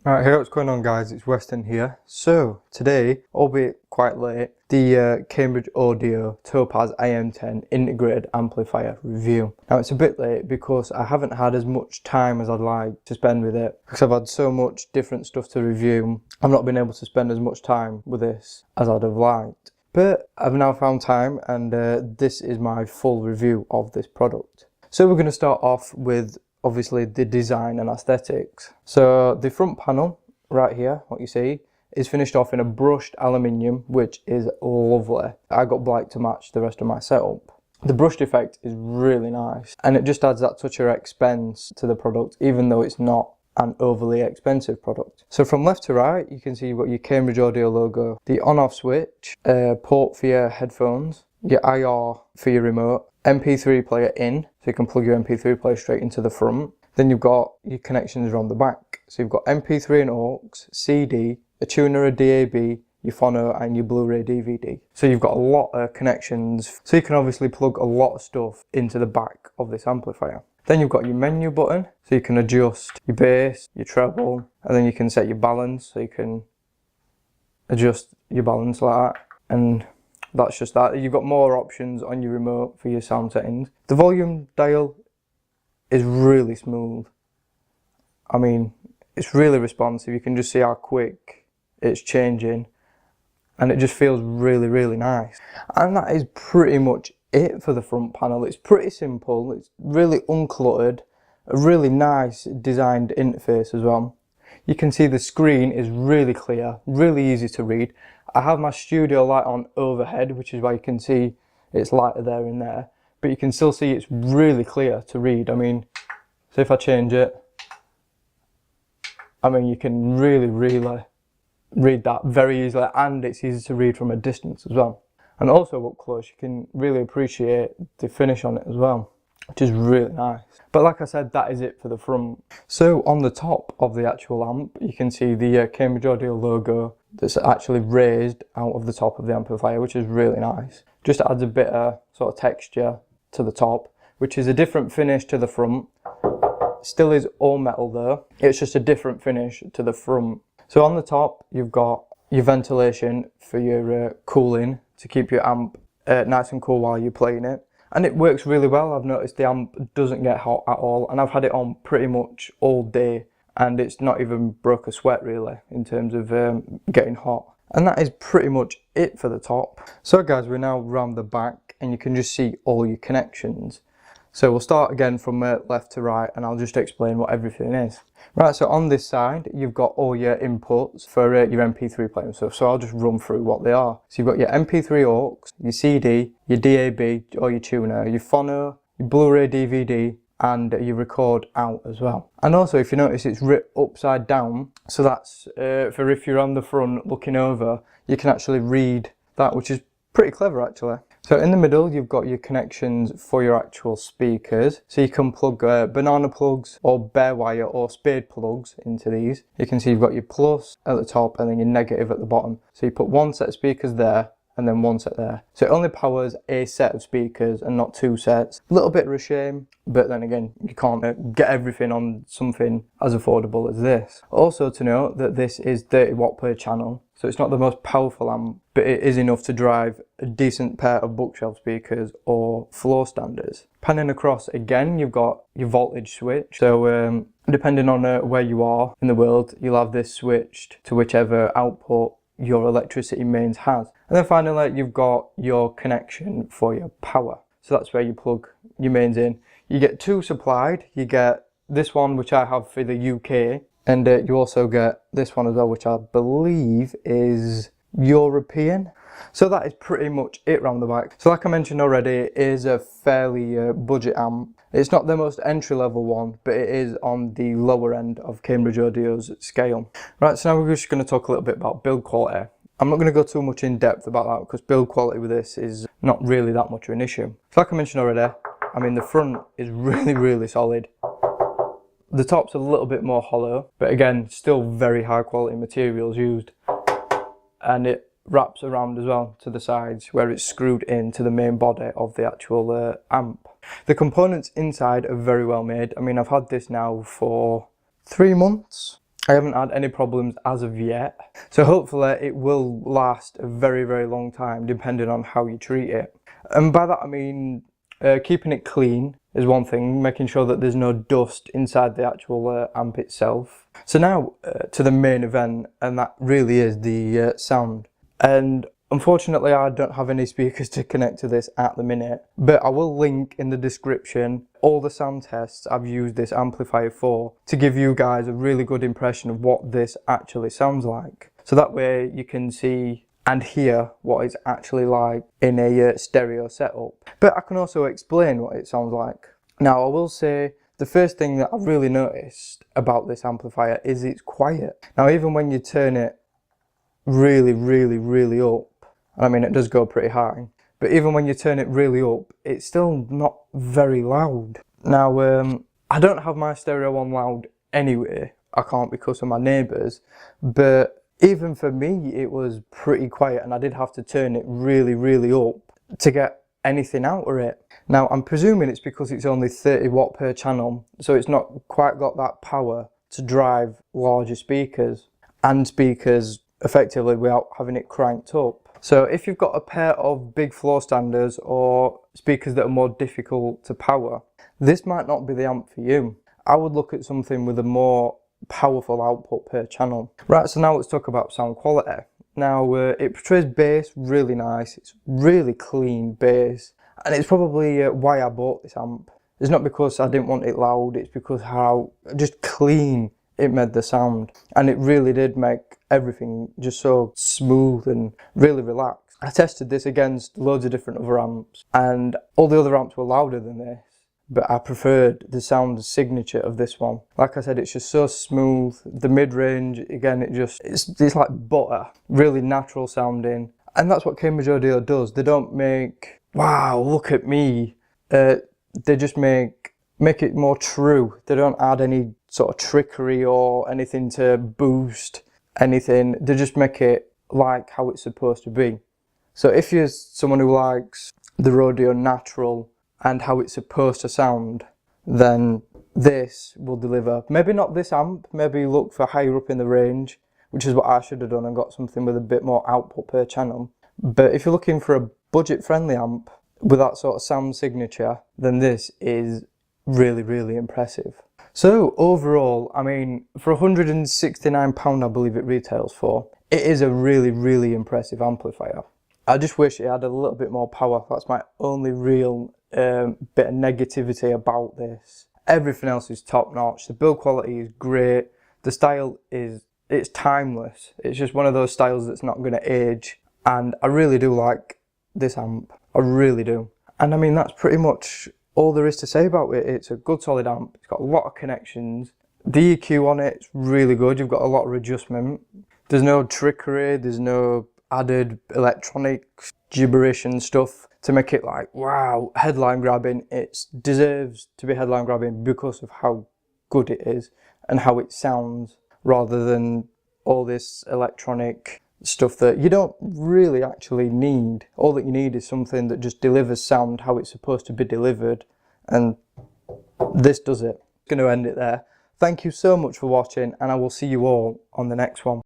Alright, hey, what's going on guys, it's Weston here. So, today, albeit quite late, the Cambridge Audio Topaz AM10 integrated amplifier review. Now it's a bit late because I haven't had as much time as I'd like to spend with it, because I've had so much different stuff to review. I've not been able to spend as much time with this as I'd have liked. But I've now found time, and this is my full review of this product. So we're going to start off with obviously the design and aesthetics. So the front panel right here, what you see, is finished off in a brushed aluminium, which is lovely. I got black to match the rest of my setup. The brushed effect is really nice, and it just adds that touch of expense to the product, even though it's not an overly expensive product. So from left to right, you can see you've got your Cambridge Audio logo, the on-off switch, port for your headphones, your IR for your remote, MP3 player in, so you can plug your MP3 player straight into the front. Then you've got your connections around the back. So you've got MP3 and aux, CD, a tuner, a DAB, your phono and your Blu-ray DVD. So you've got a lot of connections. So you can obviously plug a lot of stuff into the back of this amplifier. Then you've got your menu button, so you can adjust your bass, your treble, and then you can set your balance, so you can adjust your balance like that. And that's just that. You've got more options on your remote for your sound settings. The volume dial is really smooth. I mean, it's really responsive. You can just see how quick it's changing, and it just feels really, really nice. And that is pretty much it for the front panel. It's pretty simple, it's really uncluttered, a really nice designed interface as well. You can see the screen is really clear, really easy to read. I have my studio light on overhead, which is why you can see it's lighter there and there, but you can still see it's really clear to read. I mean, so if I change it, I mean, you can really read that very easily, and it's easy to read from a distance as well. And also up close, you can really appreciate the finish on it as well, which is really nice. But like I said, that is it for the front. So on the top of the actual amp, you can see the Cambridge Audio logo that's actually raised out of the top of the amplifier, which is really nice. Just adds a bit of sort of texture to the top, which is a different finish to the front. Still is all metal though, it's just a different finish to the front. So on the top, you've got your ventilation for your cooling, to keep your amp nice and cool while you're playing it. And it works really well. I've noticed the amp doesn't get hot at all, and I've had it on pretty much all day, and it's not even broke a sweat really in terms of getting hot. And that is pretty much it for the top. So guys, we're now around the back, and you can just see all your connections. So we'll start again from left to right, and I'll just explain what everything is. Right, so on this side, you've got all your inputs for your MP3 player and stuff, so I'll just run through what they are. So you've got your MP3 aux, your CD, your DAB or your tuner, your phono, your Blu-ray DVD, and your record out as well. And also, if you notice, it's writ upside down, so that's for if you're on the front looking over, you can actually read that, which is pretty clever actually. So in the middle, you've got your connections for your actual speakers. So you can plug banana plugs or bare wire or spade plugs into these. You can see you've got your plus at the top and then your negative at the bottom. So you put one set of speakers there and then one set there. So it only powers a set of speakers and not two sets. A little bit of a shame, but then again, you can't get everything on something as affordable as this. Also to note that this is 30 watt per channel. So it's not the most powerful amp, but it is enough to drive a decent pair of bookshelf speakers or floor standers. Panning across again, you've got your voltage switch. So depending on where you are in the world, you'll have this switched to whichever output your electricity mains has. And then finally, you've got your connection for your power. So that's where you plug your mains in. You get two supplied. You get this one, which I have for the UK, and you also get this one as well, which I believe is European. So that is pretty much it round the back. So like I mentioned already, it is a fairly budget amp. It's not the most entry-level one, but it is on the lower end of Cambridge Audio's scale. Right, so now we're just going to talk a little bit about build quality. I'm not going to go too much in depth about that because build quality with this is not really that much of an issue. So like I mentioned already, I mean the front is really solid. The top's a little bit more hollow, but again, still very high quality materials used. And it wraps around as well to the sides where it's screwed into the main body of the actual amp. The components inside are very well made. I mean, I've had this now for 3 months, I haven't had any problems as of yet. So hopefully it will last a very, very long time depending on how you treat it. And by that I mean keeping it clean is one thing, making sure that there's no dust inside the actual amp itself. So now to the main event, and that really is the sound. And unfortunately I don't have any speakers to connect to this at the minute, but I will link in the description all the sound tests I've used this amplifier for to give you guys a really good impression of what this actually sounds like. So that way you can see and hear what it's actually like in a stereo setup. But I can also explain what it sounds like. Now I will say the first thing that I've really noticed about this amplifier is it's quiet. Now even when you turn it really, really, really up, I mean it does go pretty high, but even when you turn it really up, it's still not very loud. Now I don't have my stereo on loud anyway, I can't because of my neighbours, but even for me it was pretty quiet and I did have to turn it really, really up to get anything out of it. Now I'm presuming it's because it's only 30 watt per channel, so it's not quite got that power to drive larger speakers and speakers effectively without having it cranked up. So if you've got a pair of big floor standers or speakers that are more difficult to power, this might not be the amp for you. I would look at something with a more powerful output per channel. Right, so now let's talk about sound quality. Now it portrays bass really nice, it's really clean bass, and it's probably why I bought this amp. It's not because I didn't want it loud, it's because how just clean it made the sound, and it really did make everything just so smooth and really relaxed. I tested this against loads of different other amps, and all the other amps were louder than this, but I preferred the sound signature of this one. Like I said, it's just so smooth. The mid-range, again, it's like butter, really natural sounding, and that's what Cambridge Audio does. They don't make, wow, look at me. They just make it more true. They don't add any sort of trickery or anything to boost anything. They just make it like how it's supposed to be. So if you're someone who likes the Rodeo natural and how it's supposed to sound, then this will deliver. Maybe not this amp, maybe look for higher up in the range, which is what I should have done and got something with a bit more output per channel. But if you're looking for a budget friendly amp with that sort of sound signature, then this is really, really impressive. So overall, I mean, for £169 I believe it retails for, it is a really, really impressive amplifier. I just wish it had a little bit more power. That's my only real bit of negativity about this. Everything else is top notch. The build quality is great. The style it's timeless. It's just one of those styles that's not going to age. And I really do like this amp. I really do. And I mean, that's pretty much all there is to say about it. It's a good solid amp. It's got a lot of connections. The EQ on it's really good. You've got a lot of adjustment. There's no trickery. There's no added electronic gibberish and stuff to make it like, wow, headline grabbing. It deserves to be headline grabbing because of how good it is and how it sounds, rather than all this electronic stuff that you don't really actually need. All that you need is something that just delivers sound how it's supposed to be delivered, and this does it. I'm going to end it there. Thank you so much for watching, and I will see you all on the next one.